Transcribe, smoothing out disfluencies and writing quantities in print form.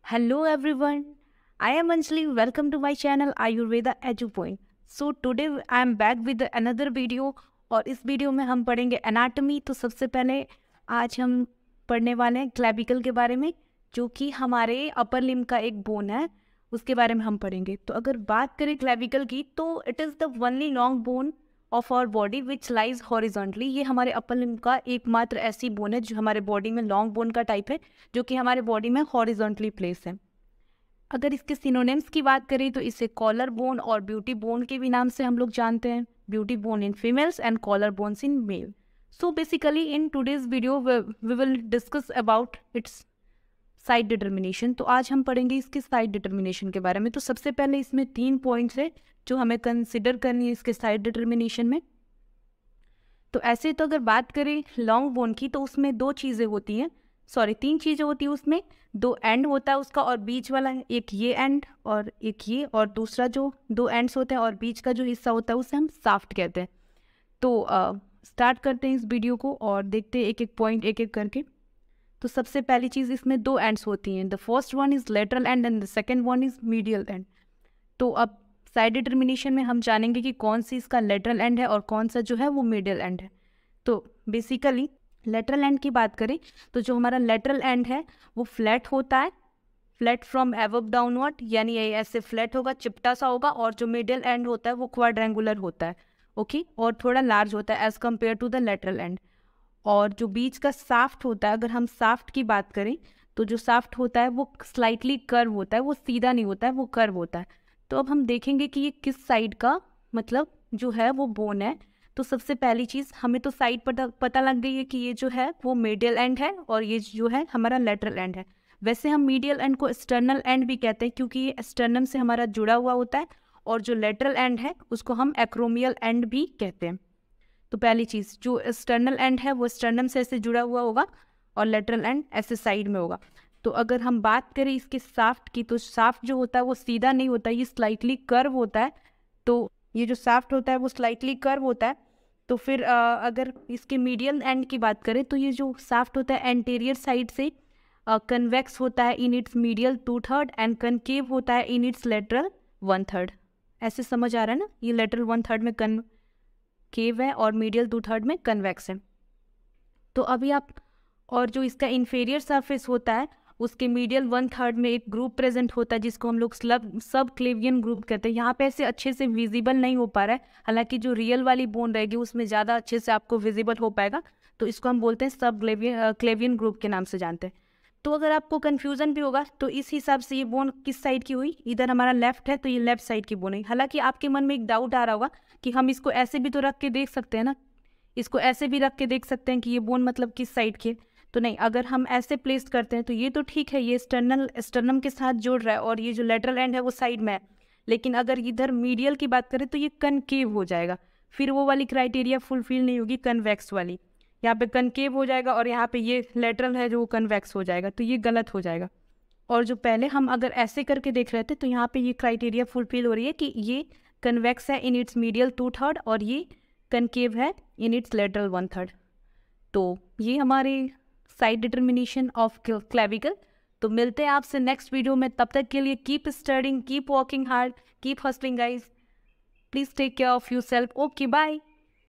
Hello everyone, I am Anjali. Welcome to my channel Ayurveda Edu Point. So today I am back with another video और इस video में हम पढ़ेंगे anatomy. तो सबसे पहले आज हम पढ़ने वाले हैं क्लेविकल के बारे में, जो कि हमारे अपर लिम्ब का एक बोन है, उसके बारे में हम पढ़ेंगे। तो अगर बात करें क्लेविकल की, तो it is the only long bone of our body which lies horizontally. ये हमारे अपर लिम्ब का एकमात्र ऐसी बोन है जो हमारे बॉडी में लॉन्ग बोन का टाइप है, जो कि हमारे बॉडी में हॉरिजॉन्टली प्लेस है। अगर इसके सिनोनिम्स की बात करें तो इसे कॉलर बोन और ब्यूटी बोन के भी नाम से हम लोग जानते हैं। Beauty bone in females and collar bones in male. So basically in today's video we will discuss about its side determination. तो आज हम पढ़ेंगे इसके साइड डिटर्मिनेशन के बारे में। तो सबसे पहले इसमें 3 पॉइंट्स है जो हमें कंसिडर करनी है इसके साइड डिटर्मिनेशन में। तो ऐसे तो अगर बात करें लॉन्ग बोन की, तो उसमें 2 चीज़ें होती हैं, 3 चीज़ें होती है उसमें। 2 एंड होता है उसका, और बीच वाला एक ये एंड और एक ये, और दूसरा जो 2 एंड्स होते हैं और बीच का जो हिस्सा होता है उसे हम शाफ्ट कहते हैं। तो स्टार्ट करते हैं इस वीडियो को और देखते हैं एक एक पॉइंट एक एक करके। तो सबसे पहली चीज़, इसमें 2 एंड्स होती हैं। The first one is lateral and and the second one is medial and. तो अब साइड डिटर्मिनेशन में हम जानेंगे कि कौन सी इसका लेटरल एंड है और कौन सा जो है वो मीडियल एंड है। तो बेसिकली लेटरल एंड की बात करें तो जो हमारा लेटरल एंड है वो फ्लैट होता है, फ्लैट फ्रॉम एबव डाउनवर्ड, यानी ये ऐसे फ्लैट होगा, चिपटा सा होगा। और जो मिडिल एंड होता है वो क्वाड्रेंगुलर होता है, ओके, और थोड़ा लार्ज होता है as compare to the lateral end. और जो बीच का साफ्ट होता है, अगर हम साफ्ट की बात करें तो जो साफ्ट होता है वो स्लाइटली कर्व होता है, वो सीधा नहीं होता है, वो कर्व होता है। तो अब हम देखेंगे कि ये किस साइड का मतलब जो है वो बोन है। तो सबसे पहली चीज़, हमें तो साइड पता लग गई है कि ये जो है वो मीडियल एंड है और ये जो है हमारा लेटरल एंड है। वैसे हम मीडियल एंड को एक्सटर्नल एंड भी कहते हैं, क्योंकि ये एक्सटर्नम से हमारा जुड़ा हुआ होता है। और जो लेटरल एंड है उसको हम एक्रोमियल एंड भी कहते हैं। तो पहली चीज़, जो एक्सटर्नल एंड है वो स्टर्नम से ऐसे जुड़ा हुआ होगा और लेटरल एंड ऐसे साइड में होगा। तो अगर हम बात करें इसके साफ्ट की, तो साफ्ट जो होता है वो सीधा नहीं होता, ये स्लाइटली कर्व होता है। तो ये जो साफ्ट होता है वो स्लाइटली कर्व होता है। तो फिर अगर इसके मीडियल एंड की बात करें तो ये जो साफ्ट होता है एंटीरियर साइड से कन्वेक्स होता है in its medial 2/3 and concave होता है इन इट्स लेटरल 1/3। ऐसे समझ आ रहा है ना, ये लेटरल 1/3 में कनकेव है और मीडियल 2/3 में कन्वेक्स है। तो अभी आप, और जो इसका इन्फेरियर सरफेस होता है उसके मीडियल 1/3 में एक ग्रुप प्रेजेंट होता है जिसको हम लोग सब क्लेवियन ग्रुप कहते हैं। यहाँ पे ऐसे अच्छे से विजिबल नहीं हो पा रहा है, हालांकि जो रियल वाली बोन रहेगी उसमें ज़्यादा अच्छे से आपको विजिबल हो पाएगा। तो इसको हम बोलते हैं सब क्लेवियन ग्रुप के नाम से जानते हैं। तो अगर आपको कन्फ्यूज़न भी होगा तो इस हिसाब से ये बोन किस साइड की हुई, इधर हमारा लेफ्ट है तो ये लेफ्ट साइड की बोन है। हालांकि आपके मन में एक डाउट आ रहा होगा कि हम इसको ऐसे भी तो रख के देख सकते हैं ना, इसको ऐसे भी रख के देख सकते हैं कि ये बोन मतलब किस साइड की है। तो नहीं, अगर हम ऐसे प्लेस करते हैं तो ये तो ठीक है, ये स्टर्नम के साथ जोड़ रहा है और ये जो लेटरल एंड है वो साइड में है। लेकिन अगर इधर मीडियल की बात करें तो ये कनकेव हो जाएगा, फिर वो वाली क्राइटेरिया फुलफिल नहीं होगी, कन्वेक्स वाली। यहाँ पे कनकेव हो जाएगा और यहाँ पे ये लेटरल है जो कन्वेक्स हो जाएगा, तो ये गलत हो जाएगा। और जो पहले हम अगर ऐसे करके देख रहे थे तो यहाँ पे ये क्राइटेरिया फुलफिल हो रही है कि ये कन्वेक्स है इन इट्स मीडियल 2/3 और ये कनकेव है इन इट्स लेटरल 1/3। तो ये हमारे साइड डिटर्मिनेशन ऑफ क्लेविकल। तो मिलते हैं आपसे नेक्स्ट वीडियो में, तब तक के लिए keep studying, keep working hard, keep hustling guys. Please take care of yourself. Okay, bye.